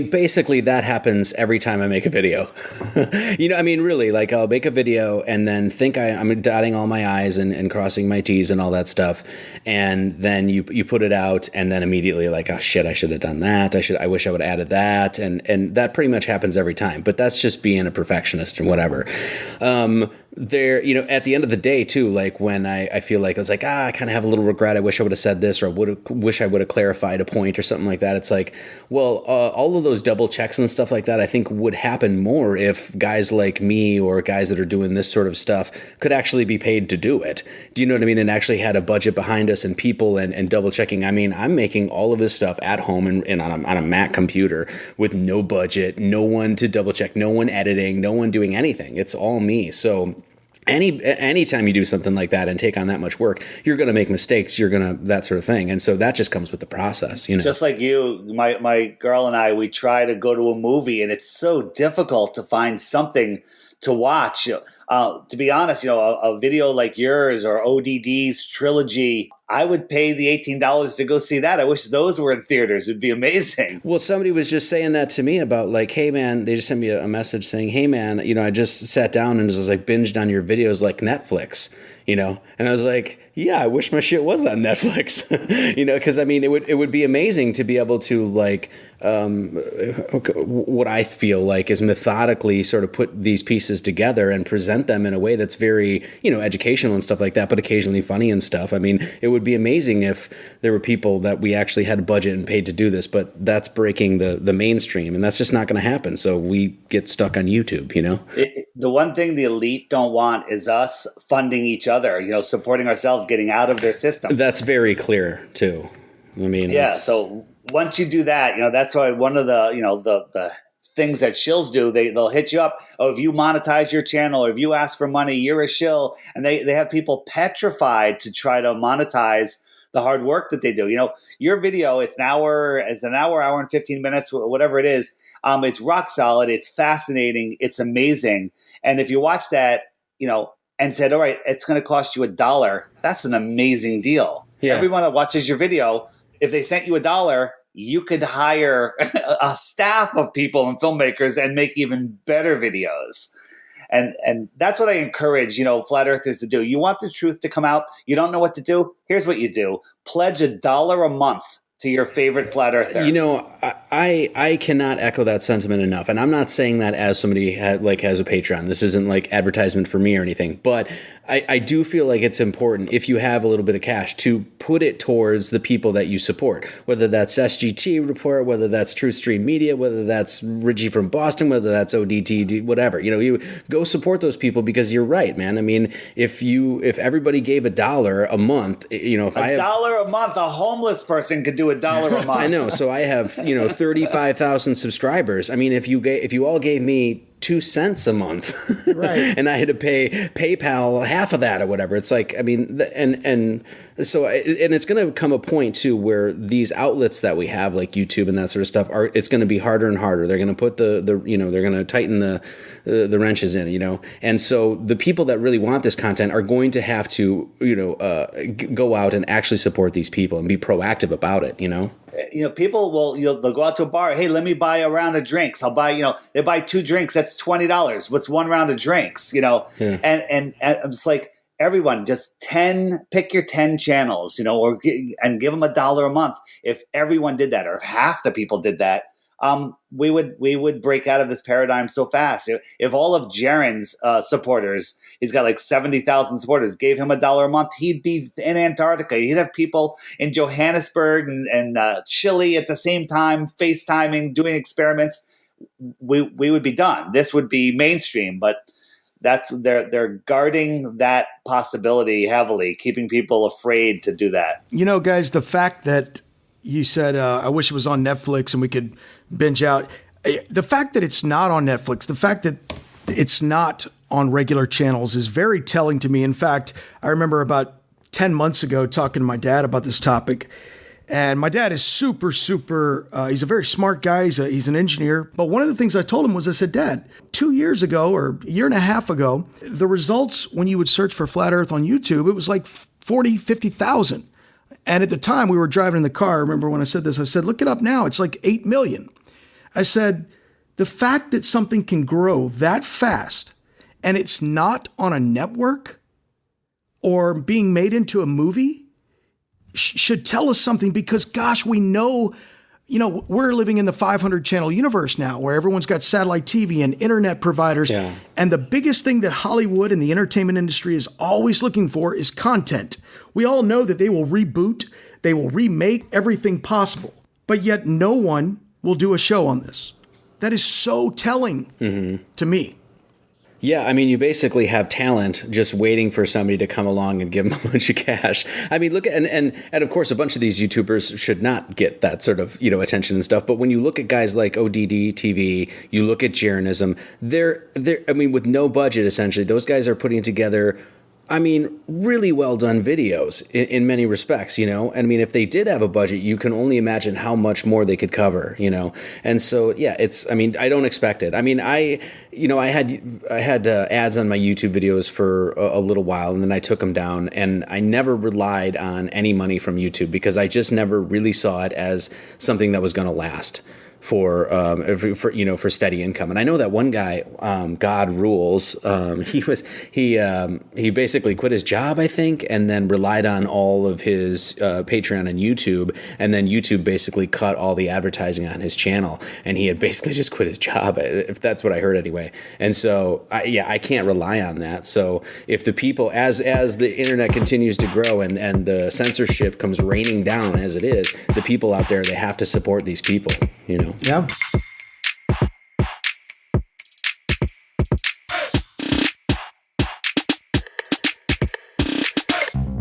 Basically that happens every time I make a video. Really, like I'll make a video and then think I'm dotting all my I's and crossing my T's and all that stuff. And then you put it out and then immediately like, oh shit, I should have done that. I wish I would have added that. And that pretty much happens every time, but that's just being a perfectionist and whatever. At the end of the day too, like when I feel like I was like, I kind of have a little regret. I wish I would have said this, or wish I would have clarified a point or something like that. It's like, well, all of those double checks and stuff like that, I think would happen more if guys like me or guys that are doing this sort of stuff could actually be paid to do it. Do you know what I mean? And actually had a budget behind us and people and double checking. I mean, I'm making all of this stuff at home and on a Mac computer with no budget, no one to double check, no one editing, no one doing anything. It's all me. So anytime you do something like that and take on that much work, you're going to make mistakes. You're going to that sort of thing. And so that just comes with the process, Just like you, my girl and I, we try to go to a movie and it's so difficult to find something to watch. To be honest, a video like yours or ODD's trilogy, I would pay the $18 to go see that. I wish those were in theaters. It'd be amazing. Well, somebody was just saying that to me about like, hey man, they just sent me a message saying, hey man, I just sat down and just like binged on your videos like Netflix, and I was like, yeah, I wish my shit was on Netflix, because I mean, it would be amazing to be able to like, what I feel like is methodically sort of put these pieces together and present them in a way that's very, educational and stuff like that, but occasionally funny and stuff. I mean, it would be amazing if there were people that we actually had a budget and paid to do this, but that's breaking the mainstream and that's just not going to happen. So we get stuck on YouTube, The one thing the elite don't want is us funding each other, supporting ourselves, getting out of their system. That's very clear too. I mean, yeah. So once you do that, that's why one of the things that shills do, they'll hit you up. Oh, if you monetize your channel or if you ask for money, you're a shill. And they have people petrified to try to monetize the hard work that they do. Your video, it's an hour and 15 minutes, whatever it is. It's rock solid. It's fascinating. It's amazing. And if you watch that, and said, all right, it's going to cost you $1, that's an amazing deal. Yeah. Everyone that watches your video, if they sent you $1, you could hire a staff of people and filmmakers and make even better videos. And that's what I encourage, flat earthers to do. You want the truth to come out. You don't know what to do. Here's what you do. Pledge $1 a month to your favorite flat earther. I cannot echo that sentiment enough. And I'm not saying that as somebody has a Patreon. This isn't like advertisement for me or anything. But I do feel like it's important, if you have a little bit of cash, to put it towards the people that you support, whether that's SGT Report, whether that's True Stream Media, whether that's Richie from Boston, whether that's ODT, whatever. You go support those people, because you're right, man. I mean, if everybody gave $1 a month, if $1 a month, a homeless person could do $1 a month. I know. So I have 35,000 subscribers. I mean, if you all gave me 2 cents a month, right, and I had to pay PayPal half of that or whatever, it's like, I mean, and so it's going to come a point too where these outlets that we have, like YouTube and that sort of stuff, it's going to be harder and harder. They're going to put they're going to tighten the wrenches in, and so the people that really want this content are going to have to go out and actually support these people and be proactive about it. People they'll go out to a bar. Hey, let me buy a round of drinks. I'll buy, they buy 2 drinks. That's $20. What's 1 round of drinks? Yeah. And I'm just like, everyone, just pick your 10 channels, and give them $1 a month. If everyone did that, or if half the people did that, we would break out of this paradigm so fast. If all of Jaren's supporters, he's got like 70,000 supporters, gave him $1 a month, he'd be in Antarctica. He'd have people in Johannesburg and Chile at the same time, FaceTiming, doing experiments. We would be done. This would be mainstream, but they're guarding that possibility heavily, keeping people afraid to do that. Guys, the fact that you said, I wish it was on Netflix and we could binge out. The fact that it's not on Netflix, the fact that it's not on regular channels is very telling to me. In fact, I remember about 10 months ago talking to my dad about this topic. And my dad is super, he's a very smart guy. He's an engineer. But one of the things I told him was, I said, Dad, 2 years ago or a year and a half ago, the results when you would search for Flat Earth on YouTube, it was like 40, 50,000. And at the time we were driving in the car, I remember when I said this, I said, look it up now. It's like 8 million. I said, the fact that something can grow that fast and it's not on a network or being made into a movie should tell us something, because gosh, we know, we're living in the 500 channel universe now where everyone's got satellite TV and internet providers. Yeah. And the biggest thing that Hollywood and the entertainment industry is always looking for is content. We all know that they will reboot, they will remake everything possible, but yet no one will do a show on this. That is so telling to me. Yeah, I mean, you basically have talent just waiting for somebody to come along and give them a bunch of cash. I mean, look, and of course, a bunch of these YouTubers should not get that sort of, attention and stuff. But when you look at guys like ODD TV, you look at Jarenism, they're with no budget, essentially, those guys are putting together, really well done videos in many respects, I mean, if they did have a budget, you can only imagine how much more they could cover, And so, yeah, I don't expect it. I mean, I had ads on my YouTube videos for a little while, and then I took them down, and I never relied on any money from YouTube because I just never really saw it as something that was going to last for steady income. And I know that one guy, God Rules, he basically quit his job, I think, and then relied on all of his Patreon and YouTube, and then YouTube basically cut all the advertising on his channel, and he had basically just quit his job, if that's what I heard anyway. And so I can't rely on that. So if the people, as the internet continues to grow and the censorship comes raining down as it is, the people out there, they have to support these people, Yeah.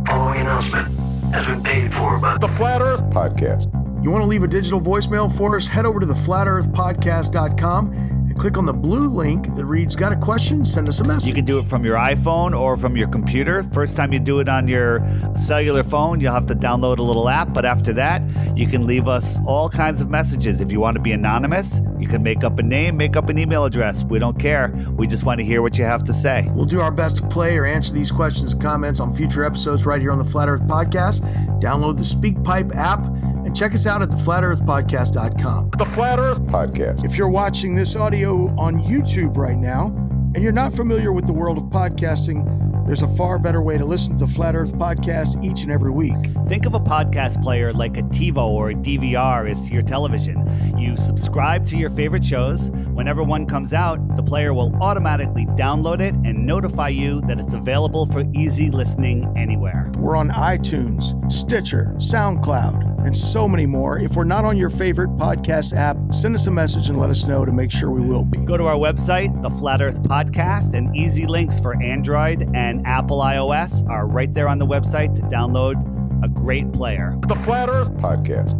Following announcement has been paid for by The Flat Earth Podcast. You want to leave a digital voicemail for us? Head over to theflatearthpodcast.com and click on the blue link that reads, got a question? Send us a message. You can do it from your iPhone or from your computer. First time you do it on your cellular phone, you'll have to download a little app. But after that, you can leave us all kinds of messages. If you want to be anonymous, you can make up a name, make up an email address. We don't care. We just want to hear what you have to say. We'll do our best to play or answer these questions and comments on future episodes right here on the Flat Earth Podcast. Download the SpeakPipe app and check us out at theflatearthpodcast.com. The Flat Earth Podcast. If you're watching this audio on YouTube right now and you're not familiar with the world of podcasting, there's a far better way to listen to the Flat Earth Podcast each and every week. Think of a podcast player like a TiVo or a DVR as to your television. You subscribe to your favorite shows. Whenever one comes out, the player will automatically download it and notify you that it's available for easy listening anywhere. We're on iTunes, Stitcher, SoundCloud, and so many more. If we're not on your favorite podcast app, send us a message and let us know to make sure we will be. Go to our website, the Flat Earth Podcast, and easy links for Android and Apple iOS are right there on the website to download a great player. The Flat Earth Podcast.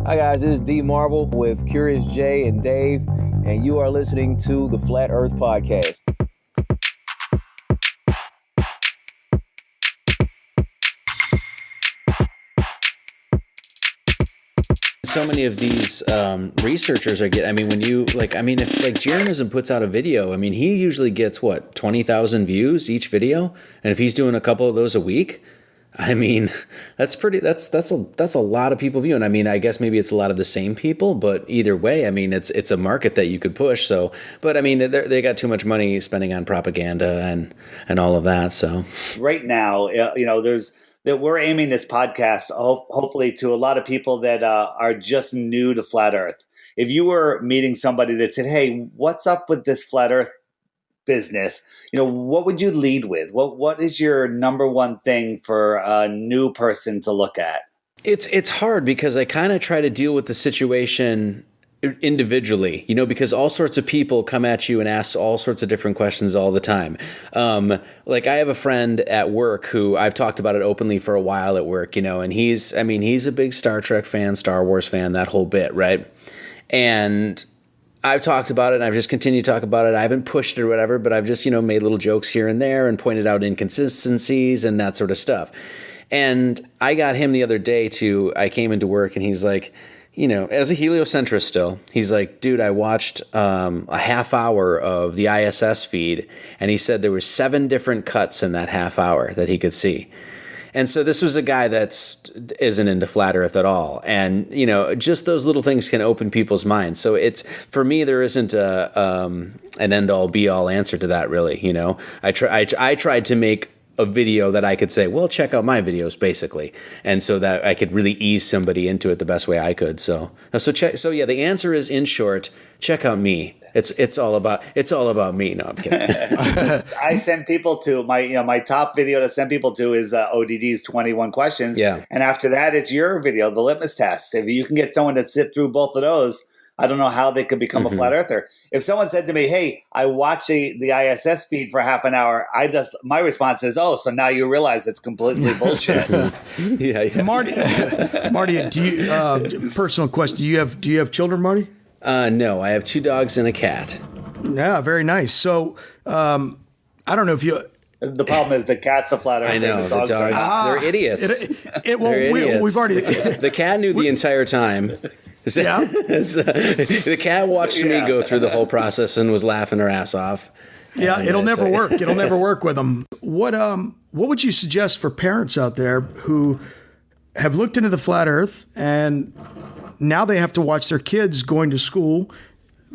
Hi guys, this is D Marble with Curious Jay and Dave, and you are listening to the Flat Earth Podcast. So many of these researchers are getting, if Jarenism puts out a video, he usually gets 20,000 views each video. And if he's doing a couple of those a week, I mean, that's a lot of people viewing. I mean, I guess maybe it's a lot of the same people, but either way, I mean, it's a market that you could push. So, but I mean, they got too much money spending on propaganda and all of that. So right now, there's that we're aiming this podcast hopefully to a lot of people that are just new to flat Earth. If you were meeting somebody that said, "Hey, what's up with this flat Earth business?" what would you lead with? What is your number one thing for a new person to look at? It's hard because I kind of try to deal with the situation individually, because all sorts of people come at you and ask all sorts of different questions all the time. Like I have a friend at work who I've talked about it openly for a while at work, and he's a big Star Trek fan, Star Wars fan, that whole bit, right? And I've talked about it and I've just continued to talk about it. I haven't pushed it or whatever, but I've just, made little jokes here and there and pointed out inconsistencies and that sort of stuff. And I got him the other day I came into work and he's like, as a heliocentrist still, he's like, dude, I watched a half hour of the ISS feed. And he said there were 7 different cuts in that half hour that he could see. And so this was a guy that isn't into flat Earth at all. And, just those little things can open people's minds. So for me, there isn't an end all be all answer to that really. I tried to make a video that I could say, well, check out my videos basically. And so that I could really ease somebody into it the best way I could. So yeah, the answer is, in short, check out me. It's all about me. No, I'm kidding. I send people to my top video to send people to is ODD's 21 questions. Yeah. And after that, it's your video, the litmus test. If you can get someone to sit through both of those, I don't know how they could become a flat earther. If someone said to me, "Hey, I watched the ISS feed for half an hour," my response is, "Oh, so now you realize it's completely bullshit." Yeah. Marty, do you personal question? Do you have children, Marty? No, I have 2 dogs and a cat. Yeah, very nice. So, I don't know if you. The problem is the cat's a flat earther. I know, the dogs are not. they're idiots. They're idiots. We've already. The cat knew the entire time. Yeah. The cat watched me go through the whole process and was laughing her ass off. Yeah, it'll never work. It'll never work with them. What would you suggest for parents out there who have looked into the flat Earth and now they have to watch their kids going to school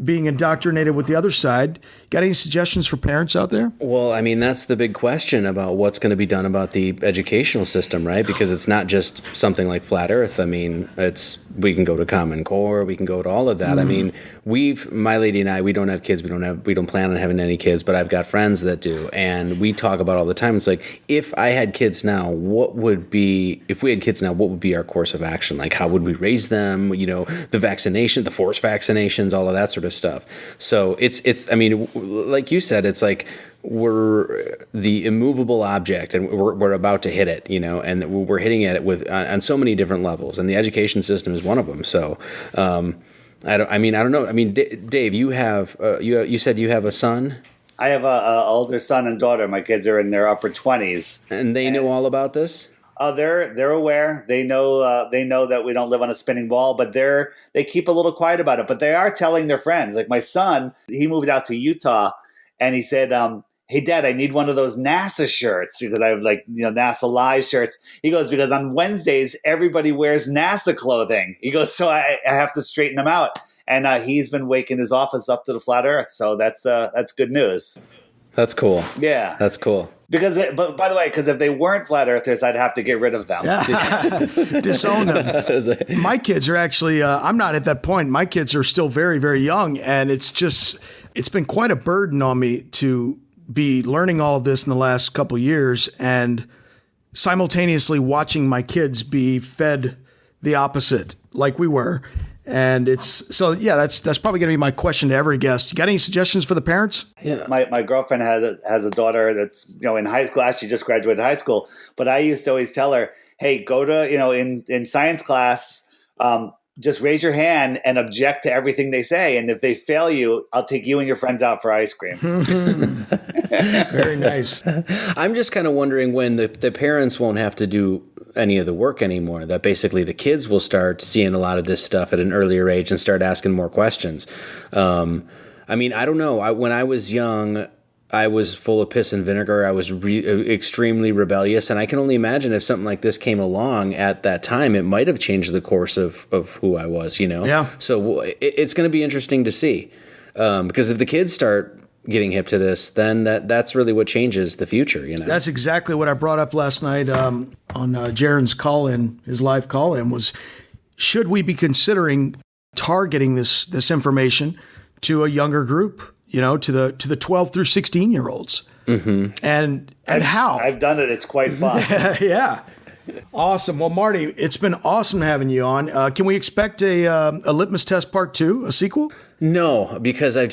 being indoctrinated with the other side? Got any suggestions for parents out there? Well, I mean, that's the big question about what's going to be done about the educational system, right? Because it's not just something like flat Earth. I mean, we can go to Common Core, we can go to all of that. I mean, my lady and I, we don't have kids, we don't plan on having any kids, but I've got friends that do, and we talk about all the time. It's like, if I had kids now, what would be our course of action? Like, how would we raise them? The vaccination, the forced vaccinations, all of that sort of stuff. So I mean, like you said, it's like we're the immovable object and we're about to hit it, and we're hitting at it on so many different levels, and the education system is one of them. So, I don't know. I mean, Dave, you said you have a son? I have a older son and daughter. My kids are in their upper 20s. And they know all about this? They're aware. They know that we don't live on a spinning ball, but they keep a little quiet about it. But they are telling their friends. Like my son, he moved out to Utah, and he said, "Hey, Dad, I need one of those NASA shirts because I have NASA Live shirts." He goes, "Because on Wednesdays everybody wears NASA clothing." He goes, "So I have to straighten them out." And he's been waking his office up to the flat Earth, so that's good news. That's cool. Yeah, that's cool. But by the way, because if they weren't flat earthers, I'd have to get rid of them. Yeah. Disown them. My kids are actually, I'm not at that point. My kids are still very, very young. And it's been quite a burden on me to be learning all of this in the last couple of years and simultaneously watching my kids be fed the opposite like we were. And that's probably going to be my question to every guest. You got any suggestions for the parents? Yeah. My girlfriend has a daughter that's in high school. Actually, just graduated high school. But I used to always tell her, "Hey, go to in science class, just raise your hand and object to everything they say. And if they fail you, I'll take you and your friends out for ice cream." Very nice. I'm just kind of wondering when the parents won't have to do any of the work anymore, that basically the kids will start seeing a lot of this stuff at an earlier age and start asking more questions. I mean, I don't know. When I was young, I was full of piss and vinegar. I was extremely rebellious. And I can only imagine if something like this came along at that time, it might have changed the course of who I was, you know? Yeah. So it's going to be interesting to see. Because if the kids start getting hip to this, then that's really what changes the future, you know? That's exactly what I brought up last night on Jaron's call-in, his live call-in, was should we be considering targeting this information to a younger group? You know, to the 12 through 16-year-olds. Mm-hmm. And how? I've done it. It's quite fun. Yeah. Awesome. Well, Marty, it's been awesome having you on. Can we expect a Litmus Test Part 2, a sequel? No, because I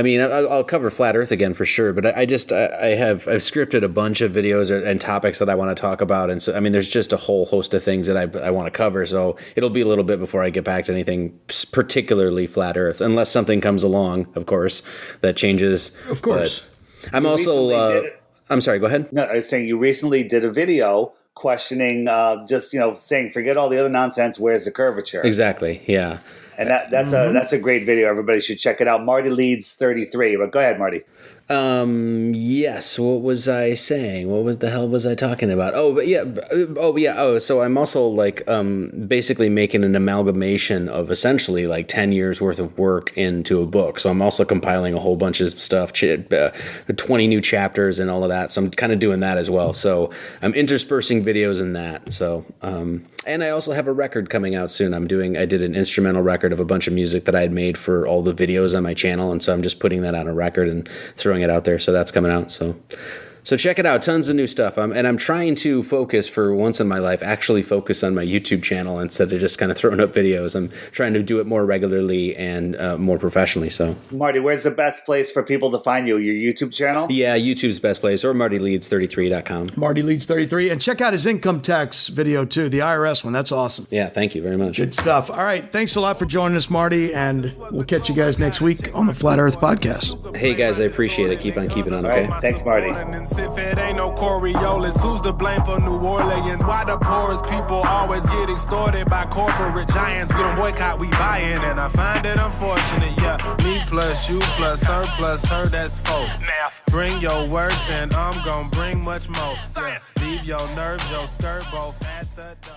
mean, I'll cover Flat Earth again for sure, but I've scripted a bunch of videos and topics that I want to talk about. And so, I mean, there's just a whole host of things that I want to cover. So it'll be a little bit before I get back to anything particularly Flat Earth, unless something comes along, of course, that changes. Of course. But I'm also, I'm sorry, go ahead. No, I was saying you recently did a video questioning, saying, forget all the other nonsense. Where's the curvature? Exactly. Yeah. And that's a great video. Everybody should check it out. Marty Leeds 33. But go ahead, Marty. Yes. What was I saying? What the hell was I talking about? So I'm also basically making an amalgamation of essentially 10 years worth of work into a book. So I'm also compiling a whole bunch of stuff, 20 new chapters and all of that. So I'm kind of doing that as well. So I'm interspersing videos in that. So, and I also have a record coming out soon. I did an instrumental record of a bunch of music that I had made for all the videos on my channel. And so I'm just putting that on a record and throwing it out there. So that's coming out. So check it out. Tons of new stuff. I'm trying to focus for once in my life, actually focus on my YouTube channel instead of just kind of throwing up videos. I'm trying to do it more regularly and more professionally. So Marty, where's the best place for people to find you? Your YouTube channel? Yeah, YouTube's best place, or MartyLeeds33.com. Marty Leeds 33. And check out his income tax video too, the IRS one. That's awesome. Yeah, thank you very much. Good stuff. All right. Thanks a lot for joining us, Marty. And we'll catch you guys next week on the Flat Earth Podcast. Hey guys, I appreciate it. Keep on keeping on, okay? Right. Thanks, Marty. If it ain't no Coriolis, who's to blame for New Orleans? Why the poorest people always get extorted by corporate giants? We don't boycott, we buy in, and I find it unfortunate. Yeah, me plus you plus her, that's four. Now bring your worst, and I'm gonna bring much more. Yeah, leave your nerves, your skirt both at the door.